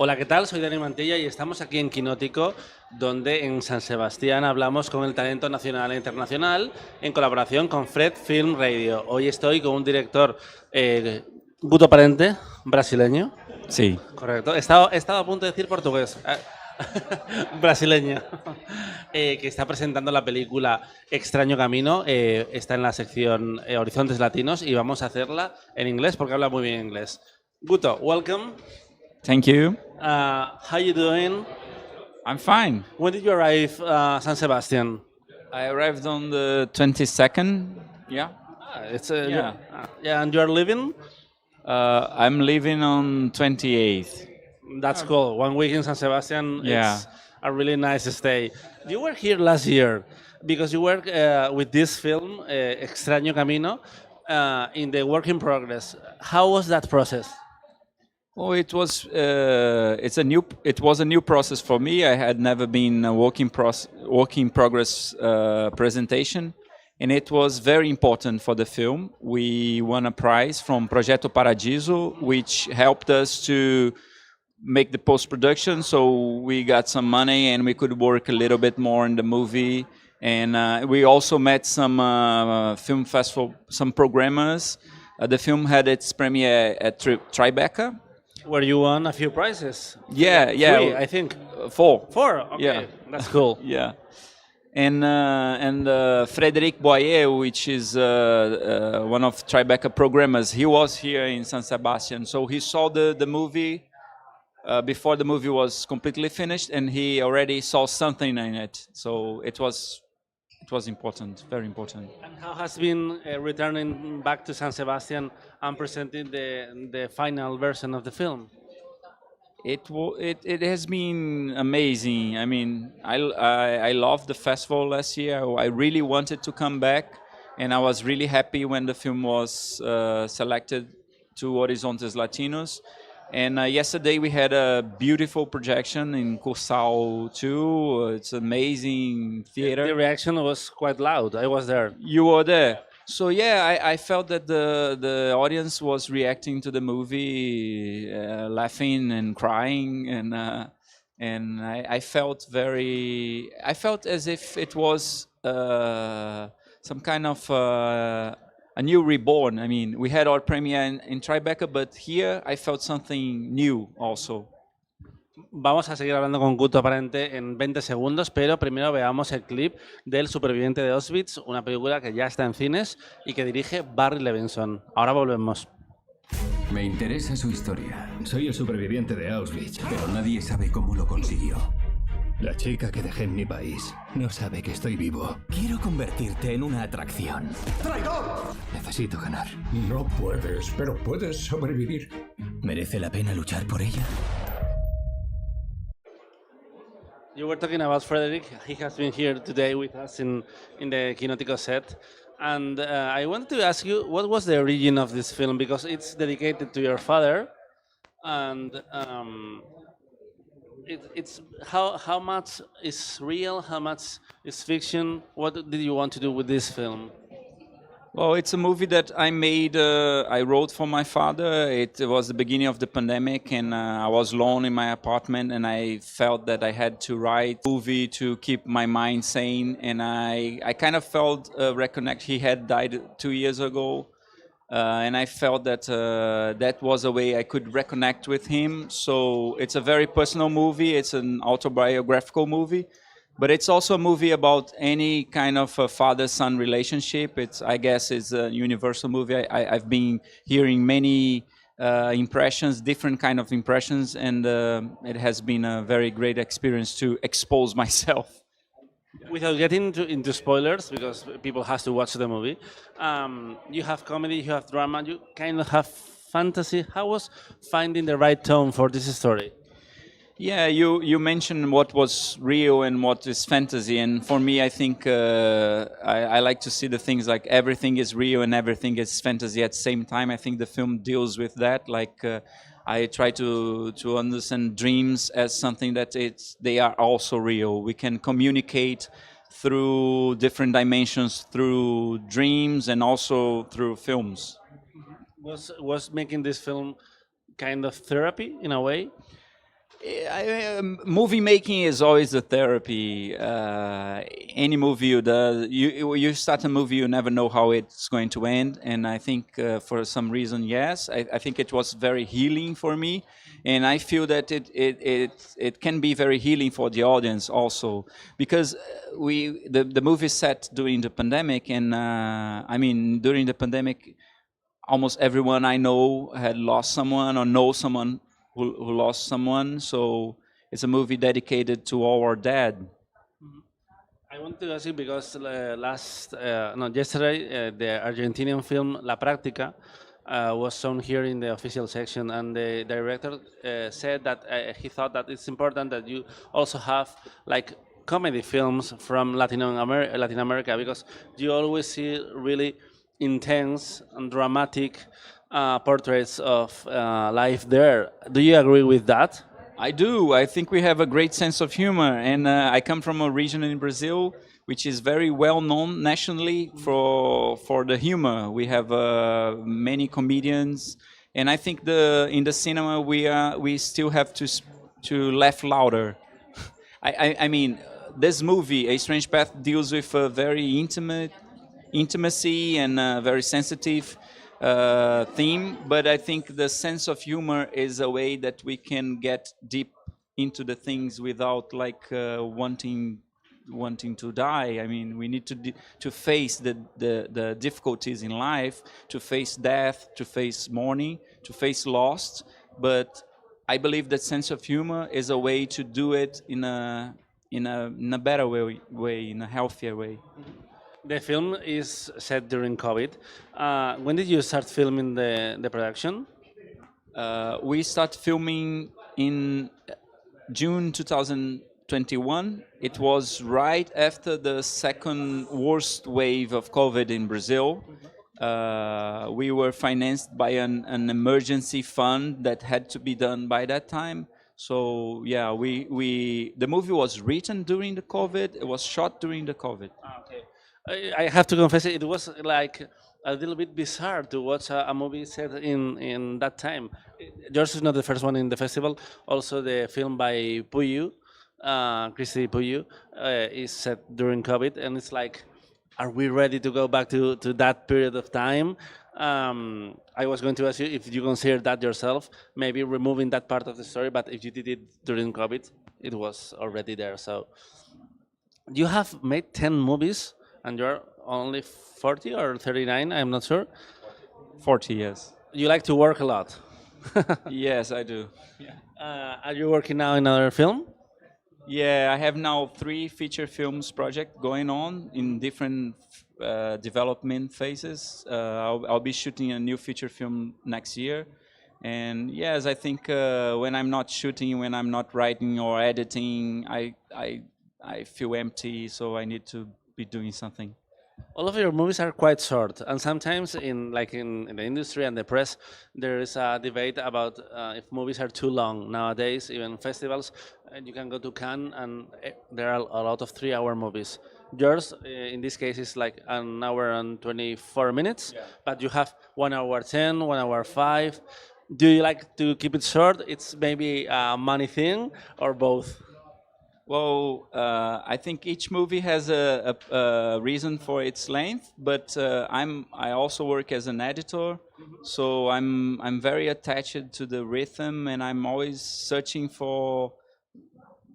Hola, ¿qué tal? Soy Dani Mantilla y estamos aquí en Kinótico, donde en San Sebastián hablamos con el talento nacional e internacional en colaboración con Fred Film Radio. Hoy estoy con un director, Guto Parente, brasileño. Sí. Correcto. He estado a punto de decir portugués. Brasileño. Que está presentando la película Extraño Camino. Está en la sección Horizontes Latinos y vamos a hacerla en inglés porque habla muy bien inglés. Guto, welcome. Thank you. How you doing? I'm fine. When did you arrive, San Sebastian? I arrived on the 22nd. Yeah. It's Yeah. yeah, and you're living? I'm leaving on 28th. That's cool. 1 week in San Sebastian. Yeah. It's a really nice stay. You were here last year because you work with this film, Extraño Camino, in the work in progress. How was that process? Oh, it was a new process for me. I had never been a work in progress presentation, and it was very important for the film. We won a prize from Projeto Paradiso, which helped us to make the post-production, so we got some money and we could work a little bit more in the movie. And we also met some film festival, some programmers. The film had its premiere at Tribeca. Where you won a few prizes. Yeah. Three, I think. 4. 4? Okay, Yeah. That's cool. Yeah. And Frédéric Boyer, which is one of Tribeca programmers, he was here in San Sebastian. So he saw the movie before the movie was completely finished, and he already saw something in it. So it was important, very important. And how has been returning back to San Sebastian and presenting the final version of the film? It has been amazing. I mean, I loved the festival last year. I really wanted to come back, and I was really happy when the film was selected to Horizontes Latinos. And yesterday we had a beautiful projection in Cursal 2. It's amazing theater. The reaction was quite loud. I was there. You were there. So yeah, I felt that the audience was reacting to the movie, laughing and crying, and I felt as if it was some kind of a new reborn. I mean, we had our premiere in Tribeca, but here I felt something new also. Vamos a seguir hablando con Guto Parente en 20 segundos, pero primero veamos el clip del Superviviente de Auschwitz, una película que ya está en cines y que dirige Barry Levinson. Ahora volvemos. Me interesa su historia. Soy el superviviente de Auschwitz, pero nadie sabe cómo lo consiguió. La chica que dejé en mi país no sabe que estoy vivo. Quiero convertirte en una atracción. ¡Traidor! Necesito ganar. No puedes, pero puedes sobrevivir. ¿Merece la pena luchar por ella? You were talking about Frederick. He has been here today with us in the Kinótico set. And I wanted to ask you, what was the origin of this film? Because it's dedicated to your father. And it's how much is real, how much is fiction? What did you want to do with this film? Well, it's a movie that I made, I wrote for my father. It was the beginning of the pandemic, and I was alone in my apartment, and I felt that I had to write a movie to keep my mind sane, and I kind of felt reconnect. He had died 2 years ago, and I felt that that was a way I could reconnect with him. So it's a very personal movie. It's an autobiographical movie. But it's also a movie about any kind of father-son relationship. I guess it's a universal movie. I've been hearing many impressions, different kind of impressions, and it has been a very great experience to expose myself. Without getting into spoilers, because people have to watch the movie, you have comedy, you have drama, you kind of have fantasy. How was finding the right tone for this story? Yeah, you mentioned what was real and what is fantasy, and for me, I think I like to see the things like everything is real and everything is fantasy at the same time. I think the film deals with that. Like I try to understand dreams as something that they are also real. We can communicate through different dimensions, through dreams and also through films. Was making this film kind of therapy in a way? Movie making is always a therapy. Any movie you do, you start a movie, you never know how it's going to end. And I think for some reason, yes, I think it was very healing for me. And I feel that it can be very healing for the audience also, because the movie is set during the pandemic, and I mean during the pandemic, almost everyone I know had lost someone or know someone who lost someone. So it's a movie dedicated to all our dead. I want to ask you because yesterday the Argentinian film La Práctica was shown here in the official section, and the director said that he thought that it's important that you also have like comedy films from Latin America, because you always see really intense and dramatic portraits of life there. Do you agree with that? I do. I think we have a great sense of humor, and I come from a region in Brazil which is very well known nationally for the humor. We have many comedians, and I think in the cinema we still have to laugh louder. I mean, this movie, A Strange Path, deals with a very intimacy and a very sensitive theme, but I think the sense of humor is a way that we can get deep into the things without like wanting to die. I mean, we need to face the difficulties in life, to face death, to face mourning, to face loss. But I believe that sense of humor is a way to do it in a better way, in a healthier way. The film is set during COVID. When did you start filming the production? We start filming in June 2021. It was right after the second worst wave of COVID in Brazil. We were financed by an emergency fund that had to be done by that time. So yeah, the movie was written during the COVID. It was shot during the COVID. Okay. I have to confess, it was like a little bit bizarre to watch a movie set in that time. Yours is not the first one in the festival. Also, the film by Puyu, Christy Puyu, is set during COVID, and it's like, are we ready to go back to that period of time? I was going to ask you if you consider that yourself, maybe removing that part of the story, but if you did it during COVID, it was already there. So you have made 10 movies, and you're only 40 or 39, I'm not sure. 40 years. You like to work a lot. Yes, I do. Are you working now in another film? Yeah, I have now 3 feature films project going on in different development phases. I'll be shooting a new feature film next year. And yes, I think when I'm not shooting, when I'm not writing or editing, I feel empty, so I need to be doing something. All of your movies are quite short, and sometimes in the industry and the press, there is a debate about if movies are too long. Nowadays, even festivals, you can go to Cannes, and there are a lot of 3-hour movies. Yours, in this case, is like an hour and 24 minutes, but you have 1 hour 10, 1 hour 5. Do you like to keep it short? It's maybe a money thing, or both? Well, I think each movie has a reason for its length, but I also work as an editor, so I'm very attached to the rhythm, and I'm always searching for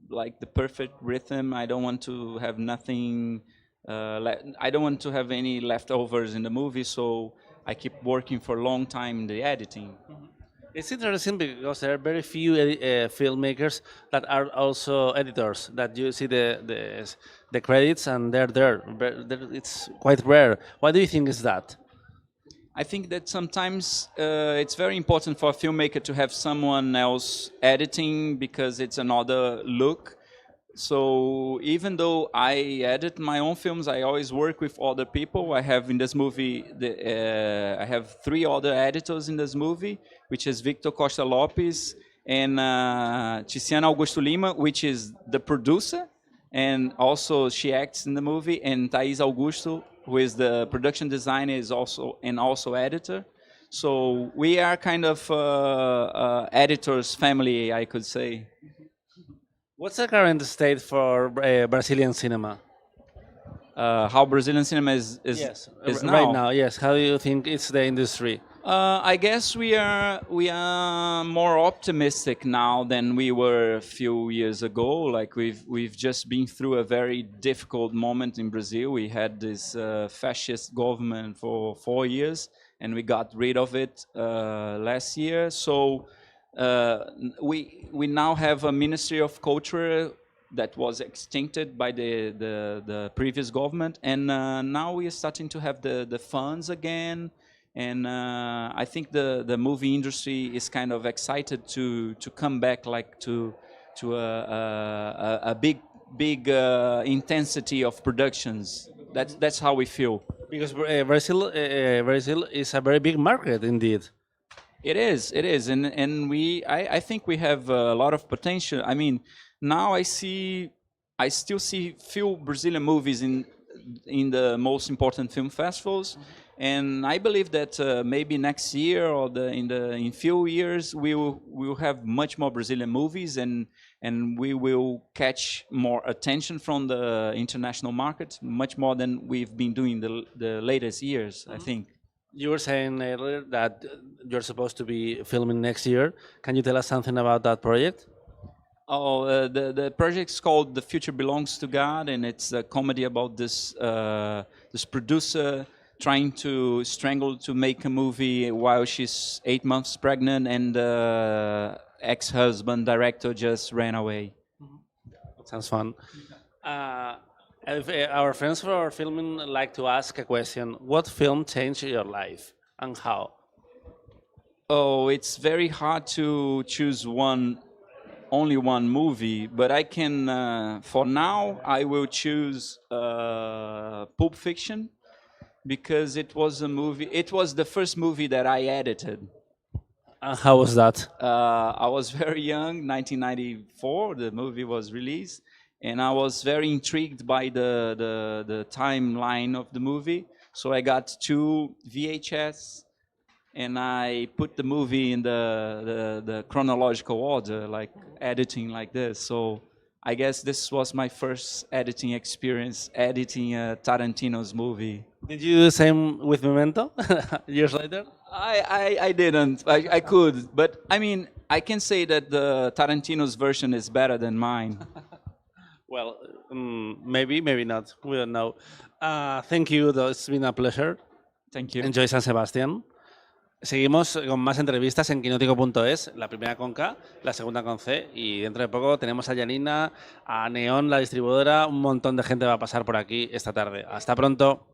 like the perfect rhythm. I don't want to have nothing. I don't want to have any leftovers in the movie, so I keep working for a long time in the editing. It's interesting because there are very few filmmakers that are also editors, that you see the credits and they're there. It's quite rare. Why do you think is that? I think that sometimes it's very important for a filmmaker to have someone else editing because it's another look. So even though I edit my own films, I always work with other people. I have in this movie, I have 3 other editors in this movie, which is Victor Costa Lopes and Tiziana Augusto Lima, which is the producer, and also she acts in the movie, and Thais Augusto, who is the production designer, is also editor. So we are kind of editors' family, I could say. What's the current state for Brazilian cinema? How Brazilian cinema is now. Right now. Yes. How do you think it's the industry? I guess we are more optimistic now than we were a few years ago. Like we've just been through a very difficult moment in Brazil. We had this fascist government for 4 years, and we got rid of it last year. So we now have a Ministry of Culture that was extincted by the previous government, and now we are starting to have the funds again. And I think the movie industry is kind of excited to come back, like to a big intensity of productions. That's how we feel. Because Brazil is a very big market indeed. It is, and I think we have a lot of potential. I mean, now I still see few Brazilian movies in the most important film festivals, and I believe that maybe next year or in few years we will have much more Brazilian movies, and we will catch more attention from the international market, much more than we've been doing the latest years. I think. You were saying earlier that you're supposed to be filming next year. Can you tell us something about that project? Oh, the project's called "The Future Belongs to God," and it's a comedy about this producer trying to strangle to make a movie while she's 8 months pregnant, and the ex-husband director just ran away. That sounds fun. If our friends who are filming like to ask a question, what film changed your life and how? Oh, it's very hard to choose only one movie, but I can, for now, I will choose Pulp Fiction, because it was the first movie that I edited. How was that? I was very young, 1994, the movie was released, and I was very intrigued by the timeline of the movie. So I got 2 VHS, and I put the movie in the chronological order, like editing like this. So I guess this was my first editing experience, editing Tarantino's movie. Did you do the same with Memento years later? I didn't. I could, but I mean, I can say that the Tarantino's version is better than mine. Well, maybe, maybe not. We don't know. Thank you, though. It's been a pleasure. Thank you. Enjoy San Sebastián. Seguimos con más entrevistas en kinótico.es, la primera con K, la segunda con C, y dentro de poco tenemos a Janina, a Neon, la distribuidora, un montón de gente va a pasar por aquí esta tarde. Hasta pronto.